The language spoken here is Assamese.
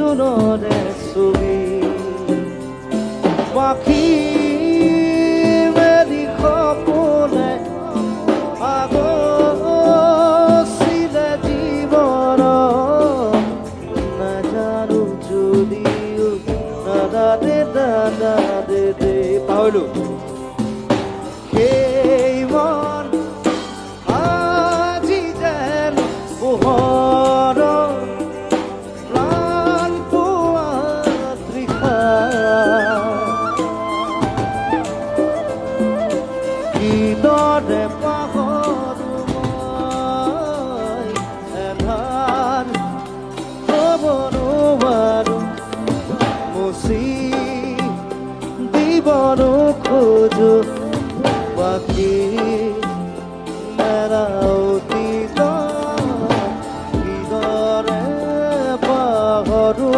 জোনৰে ছবি পাখি মেলি সপোনে আগচিলে জীৱন নাজানো যদিও দাদা দে পাহৰিলো